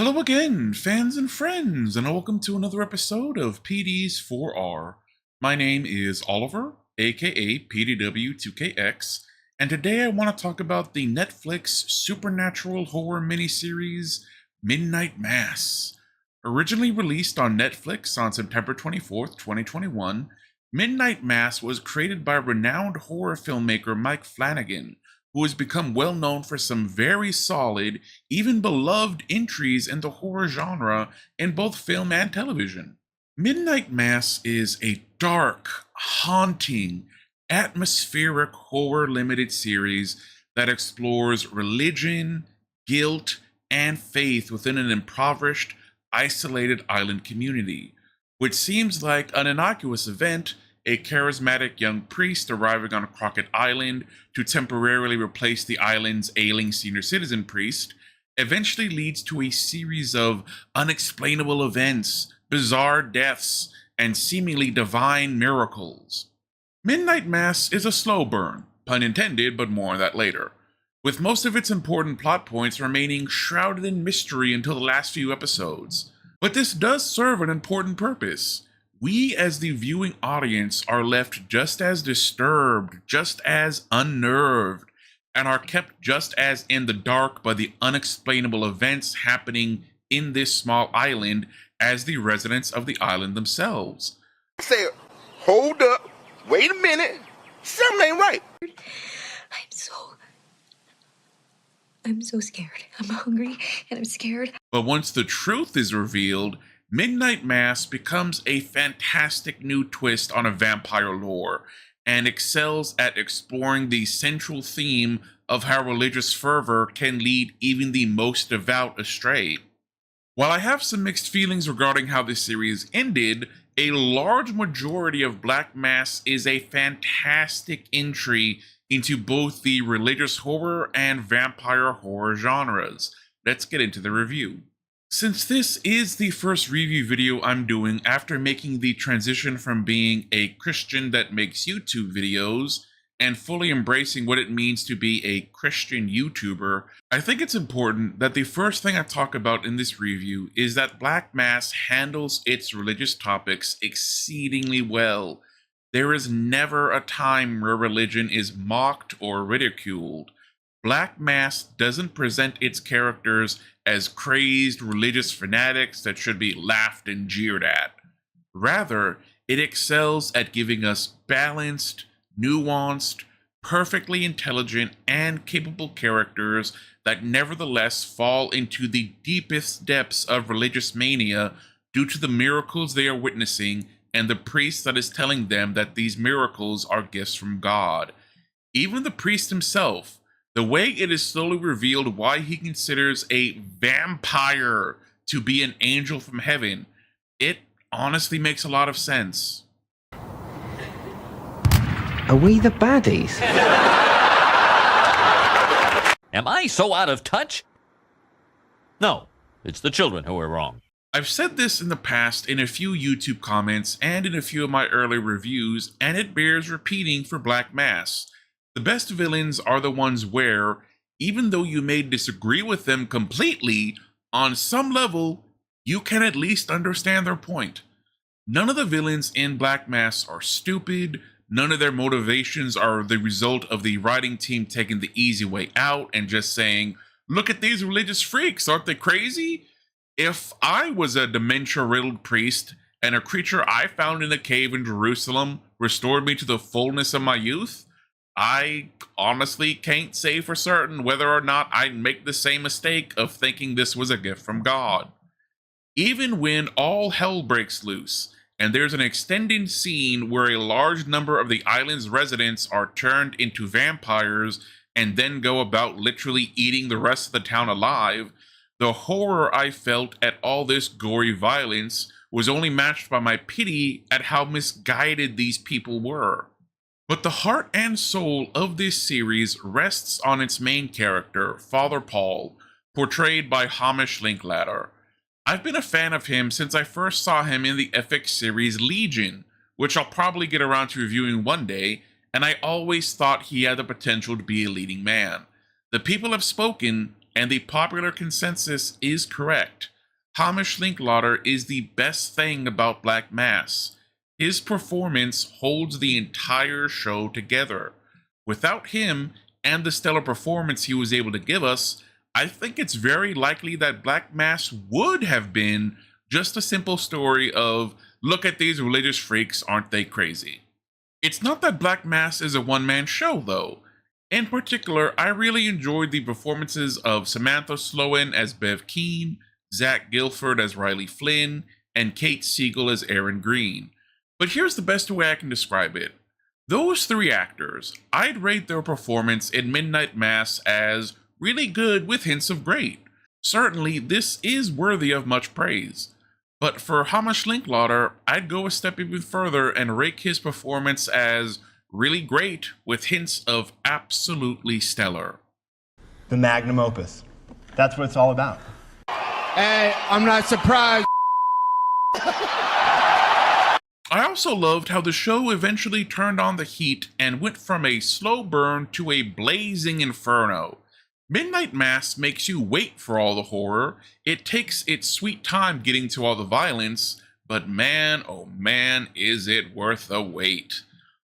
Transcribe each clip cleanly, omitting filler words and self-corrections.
Hello again, fans and friends, and welcome to another episode of PD's 4R. My name is Oliver, aka PDW2KX, and today I want to talk about the Netflix supernatural horror miniseries Midnight Mass. Originally released on Netflix on September 24th, 2021, Midnight Mass was created by renowned horror filmmaker Mike Flanagan, who has become well known for some very solid, even beloved entries in the horror genre in both film and television. Midnight Mass is a dark, haunting, atmospheric horror limited series that explores religion, guilt, and faith within an impoverished, isolated island community, which seems like an innocuous event. A charismatic young priest arriving on Crockett Island to temporarily replace the island's ailing senior citizen priest eventually leads to a series of unexplainable events, bizarre deaths, and seemingly divine miracles. Midnight Mass is a slow burn, pun intended, but more on that later, with most of its important plot points remaining shrouded in mystery until the last few episodes. But this does serve an important purpose. We as the viewing audience are left just as disturbed, just as unnerved, and are kept just as in the dark by the unexplainable events happening in this small island as the residents of the island themselves. I said, hold up, wait a minute, something ain't right. I'm so scared. I'm hungry and I'm scared. But once the truth is revealed, Midnight Mass becomes a fantastic new twist on a vampire lore, and excels at exploring the central theme of how religious fervor can lead even the most devout astray. While I have some mixed feelings regarding how this series ended, a large majority of Black Mass is a fantastic entry into both the religious horror and vampire horror genres. Let's get into the review. Since this is the first review video I'm doing after making the transition from being a Christian that makes YouTube videos and fully embracing what it means to be a Christian YouTuber, I think it's important that the first thing I talk about in this review is that Black Mass handles its religious topics exceedingly well. There is never a time where religion is mocked or ridiculed. Black Mass doesn't present its characters as crazed religious fanatics that should be laughed and jeered at. Rather, it excels at giving us balanced, nuanced, perfectly intelligent, and capable characters that nevertheless fall into the deepest depths of religious mania due to the miracles they are witnessing and the priest that is telling them that these miracles are gifts from God. Even the priest himself, the way it is slowly revealed why he considers a vampire to be an angel from heaven, it honestly makes a lot of sense. Are we the baddies? Am I so out of touch? No, it's the children who are wrong. I've said this in the past in a few YouTube comments and in a few of my early reviews, and it bears repeating for Black Mass. The best villains are the ones where, even though you may disagree with them completely, on some level, you can at least understand their point. None of the villains in Black Mass are stupid, none of their motivations are the result of the writing team taking the easy way out and just saying, look at these religious freaks, aren't they crazy? If I was a dementia-riddled priest and a creature I found in a cave in Jerusalem restored me to the fullness of my youth, I honestly can't say for certain whether or not I'd make the same mistake of thinking this was a gift from God. Even when all hell breaks loose, and there's an extended scene where a large number of the island's residents are turned into vampires and then go about literally eating the rest of the town alive, the horror I felt at all this gory violence was only matched by my pity at how misguided these people were. But the heart and soul of this series rests on its main character, Father Paul, portrayed by Hamish Linklater. I've been a fan of him since I first saw him in the FX series Legion, which I'll probably get around to reviewing one day, and I always thought he had the potential to be a leading man. The people have spoken, and the popular consensus is correct. Hamish Linklater is the best thing about Black Mass. His performance holds the entire show together. Without him and the stellar performance he was able to give us, I think it's very likely that Black Mass would have been just a simple story of, look at these religious freaks, aren't they crazy? It's not that Black Mass is a one-man show, though. In particular, I really enjoyed the performances of Samantha Sloan as Bev Keane, Zach Gilford as Riley Flynn, and Kate Siegel as Aaron Green. But here's the best way I can describe it. Those three actors, I'd rate their performance in Midnight Mass as really good with hints of great. Certainly, this is worthy of much praise. But for Hamish Linklater, I'd go a step even further and rate his performance as really great with hints of absolutely stellar. The magnum opus. That's what it's all about. Hey, I'm not surprised. I also loved how the show eventually turned on the heat and went from a slow burn to a blazing inferno. Midnight Mass makes you wait for all the horror. It takes its sweet time getting to all the violence, but man, oh man, is it worth the wait.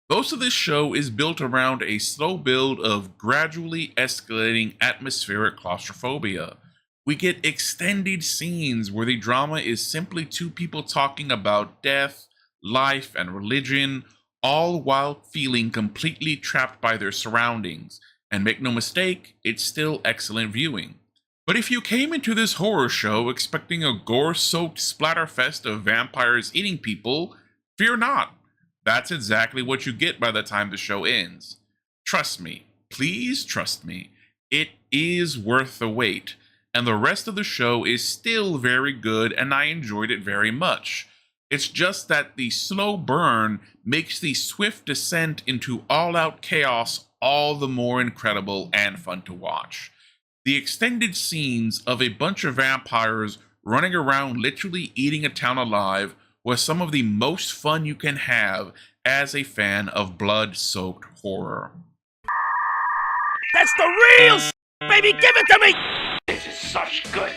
Most of this show is built around a slow build of gradually escalating atmospheric claustrophobia. We get extended scenes where the drama is simply two people talking about death, life, and religion, all while feeling completely trapped by their surroundings. And make no mistake, it's still excellent viewing. But if you came into this horror show expecting a gore-soaked splatterfest of vampires eating people, fear not. That's exactly what you get by the time the show ends. Trust me, please trust me, it is worth the wait, and the rest of the show is still very good and I enjoyed it very much. It's just that the slow burn makes the swift descent into all-out chaos all the more incredible and fun to watch. The extended scenes of a bunch of vampires running around literally eating a town alive was some of the most fun you can have as a fan of blood-soaked horror. That's the real baby! Give it to me! This is such good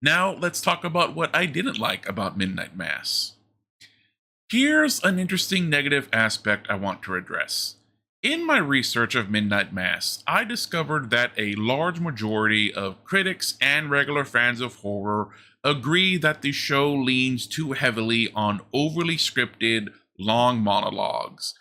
Now, let's talk about what I didn't like about Midnight Mass. Here's an interesting negative aspect I want to address. In my research of Midnight Mass, I discovered that a large majority of critics and regular fans of horror agree that the show leans too heavily on overly scripted, long monologues.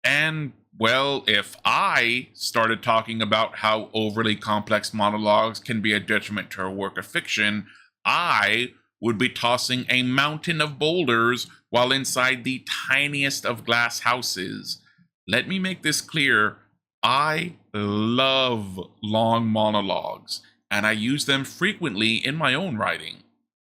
And, well, if I started talking about how overly complex monologues can be a detriment to a work of fiction, I would be tossing a mountain of boulders while inside the tiniest of glass houses. Let me make this clear. I love long monologues, and I use them frequently in my own writing.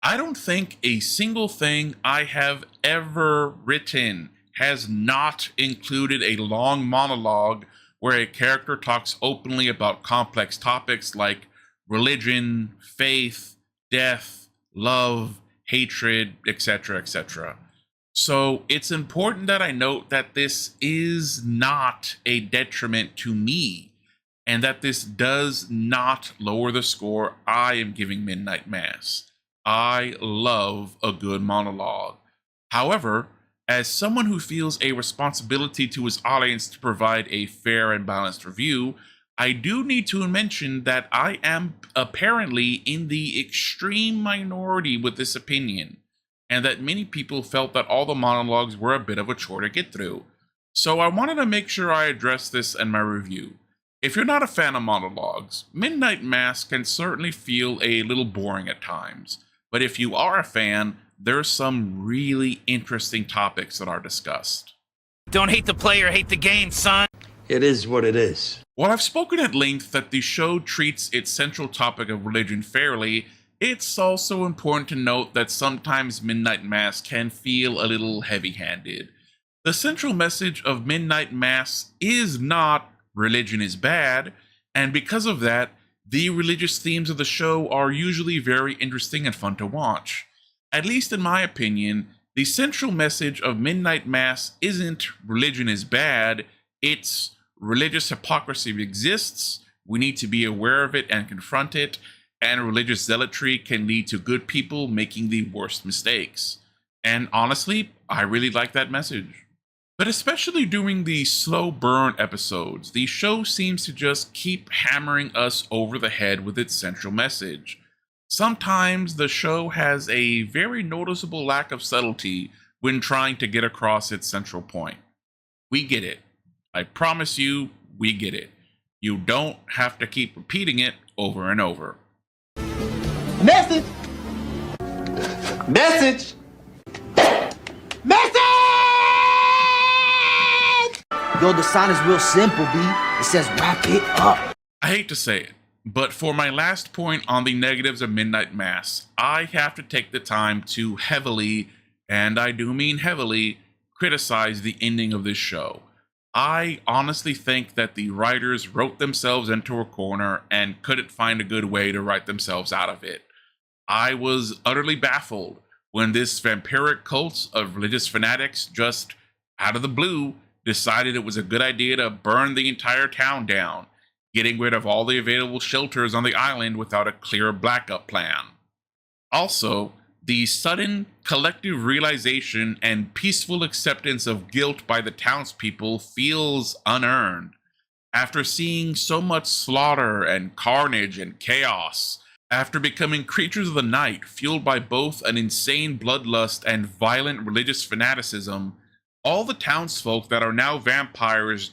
I don't think a single thing I have ever written has not included a long monologue where a character talks openly about complex topics like religion, faith, death, love, hatred, etc., etc. So it's important that I note that this is not a detriment to me, and that this does not lower the score I am giving Midnight Mass. I love a good monologue. However, as someone who feels a responsibility to his audience to provide a fair and balanced review, I do need to mention that I am apparently in the extreme minority with this opinion, and that many people felt that all the monologues were a bit of a chore to get through. So I wanted to make sure I address this in my review. If you're not a fan of monologues, Midnight Mass can certainly feel a little boring at times, but if you are a fan, there's some really interesting topics that are discussed. Don't hate the player, hate the game, son. It is what it is. While I've spoken at length that the show treats its central topic of religion fairly, it's also important to note that sometimes Midnight Mass can feel a little heavy-handed. The central message of Midnight Mass is not religion is bad, and because of that, the religious themes of the show are usually very interesting and fun to watch. At least in my opinion, the central message of Midnight Mass isn't religion is bad, it's religious hypocrisy exists, We need to be aware of it and confront it, and religious zealotry can lead to good people making the worst mistakes. And honestly, I really like that message. But especially during the slow burn episodes, the show seems to just keep hammering us over the head with its central message. Sometimes the show has a very noticeable lack of subtlety when trying to get across its central point. We get it. I promise you, we get it. You don't have to keep repeating it over and over. Message! Message! Message! Yo, the sign is real simple, B. It says wrap it up. I hate to say it, but for my last point on the negatives of Midnight Mass, I have to take the time to heavily, and I do mean heavily, criticize the ending of this show. I honestly think that the writers wrote themselves into a corner and couldn't find a good way to write themselves out of it. I was utterly baffled when this vampiric cult of religious fanatics just, out of the blue, decided it was a good idea to burn the entire town down, getting rid of all the available shelters on the island without a clear backup plan. Also, the sudden collective realization and peaceful acceptance of guilt by the townspeople feels unearned. After seeing so much slaughter and carnage and chaos, after becoming creatures of the night fueled by both an insane bloodlust and violent religious fanaticism, all the townsfolk that are now vampires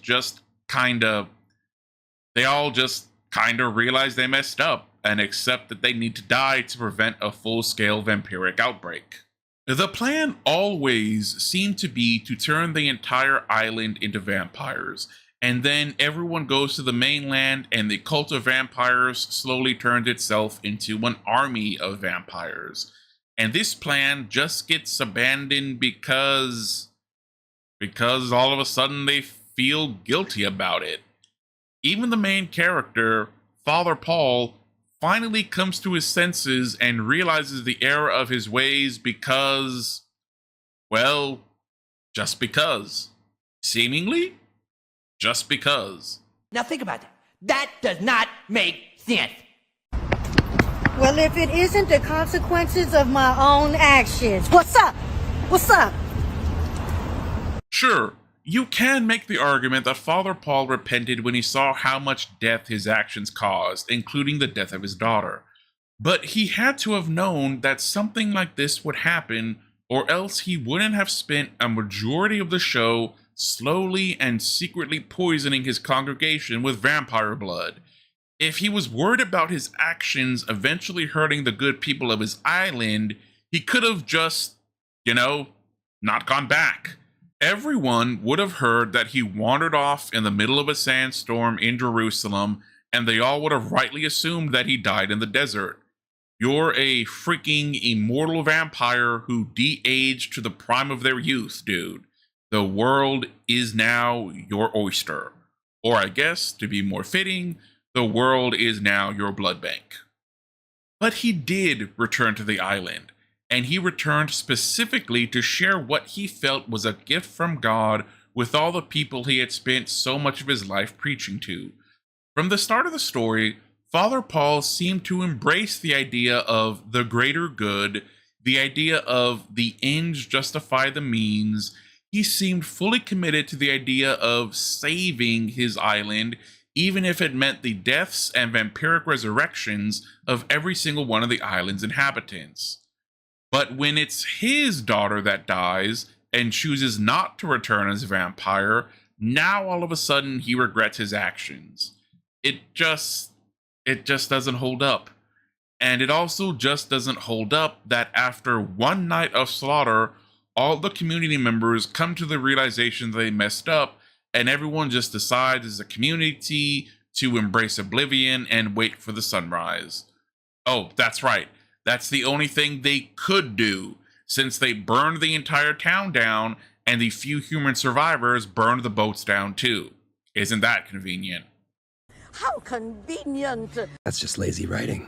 they all just kinda realize they messed up and accept that they need to die to prevent a full-scale vampiric outbreak. The plan always seemed to be to turn the entire island into vampires, and then everyone goes to the mainland and the cult of vampires slowly turns itself into an army of vampires. And this plan just gets abandoned because all of a sudden they feel guilty about it. Even the main character, Father Paul, finally comes to his senses and realizes the error of his ways because, well, just because. Seemingly, just because. Now think about that. That does not make sense. Well, if it isn't the consequences of my own actions. What's up? What's up? Sure, you can make the argument that Father Paul repented when he saw how much death his actions caused, including the death of his daughter. But he had to have known that something like this would happen, or else he wouldn't have spent a majority of the show slowly and secretly poisoning his congregation with vampire blood. If he was worried about his actions eventually hurting the good people of his island, he could have just, not gone back. Everyone would have heard that he wandered off in the middle of a sandstorm in Jerusalem, and they all would have rightly assumed that he died in the desert. You're a freaking immortal vampire who de-aged to the prime of their youth, dude. The world is now your oyster. Or I guess, to be more fitting, the world is now your blood bank. But he did return to the island, and he returned specifically to share what he felt was a gift from God with all the people he had spent so much of his life preaching to. From the start of the story, Father Paul seemed to embrace the idea of the greater good, the idea of the ends justify the means. He seemed fully committed to the idea of saving his island, even if it meant the deaths and vampiric resurrections of every single one of the island's inhabitants. But when it's his daughter that dies and chooses not to return as a vampire, now all of a sudden he regrets his actions. It just doesn't hold up. And it also just doesn't hold up that after one night of slaughter, all the community members come to the realization they messed up, and everyone just decides as a community to embrace oblivion and wait for the sunrise. Oh, that's right. That's the only thing they could do, since they burned the entire town down and the few human survivors burned the boats down too. Isn't that convenient? How convenient. That's just lazy writing.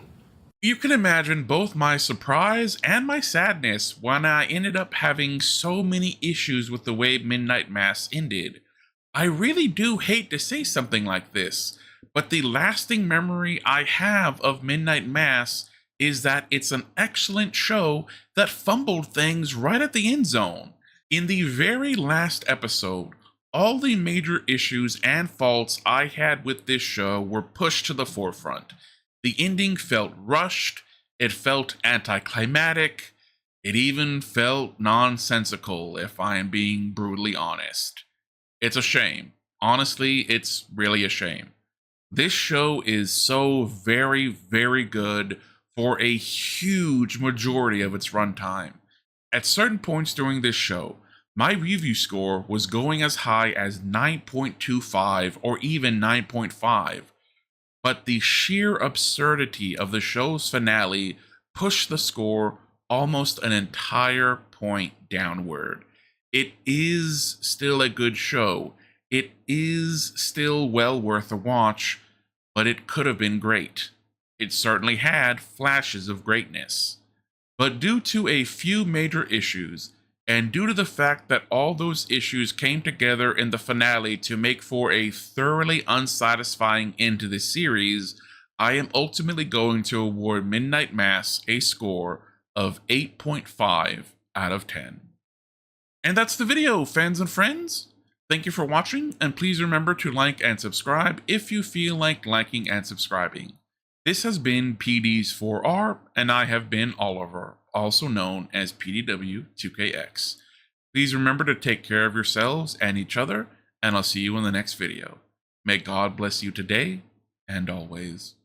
You can imagine both my surprise and my sadness when I ended up having so many issues with the way Midnight Mass ended. I really do hate to say something like this, But the lasting memory I have of Midnight Mass is that it's an excellent show that fumbled things right at the end zone. In the very last episode, all the major issues and faults I had with this show were pushed to the forefront. The ending felt rushed, it felt anticlimactic, it even felt nonsensical, if I am being brutally honest. It's a shame. Honestly, it's really a shame. This show is so very, very good for a huge majority of its runtime. At certain points during this show, my review score was going as high as 9.25 or even 9.5, but the sheer absurdity of the show's finale pushed the score almost an entire point downward. It is still a good show. It is still well worth a watch, but it could have been great. It certainly had flashes of greatness. But due to a few major issues, and due to the fact that all those issues came together in the finale to make for a thoroughly unsatisfying end to the series, I am ultimately going to award Midnight Mass a score of 8.5 out of 10. And that's the video, fans and friends. Thank you for watching, and please remember to like and subscribe if you feel like liking and subscribing. This has been PD's 4R, and I have been Oliver, also known as PDW2KX. Please remember to take care of yourselves and each other, and I'll see you in the next video. May God bless you today and always.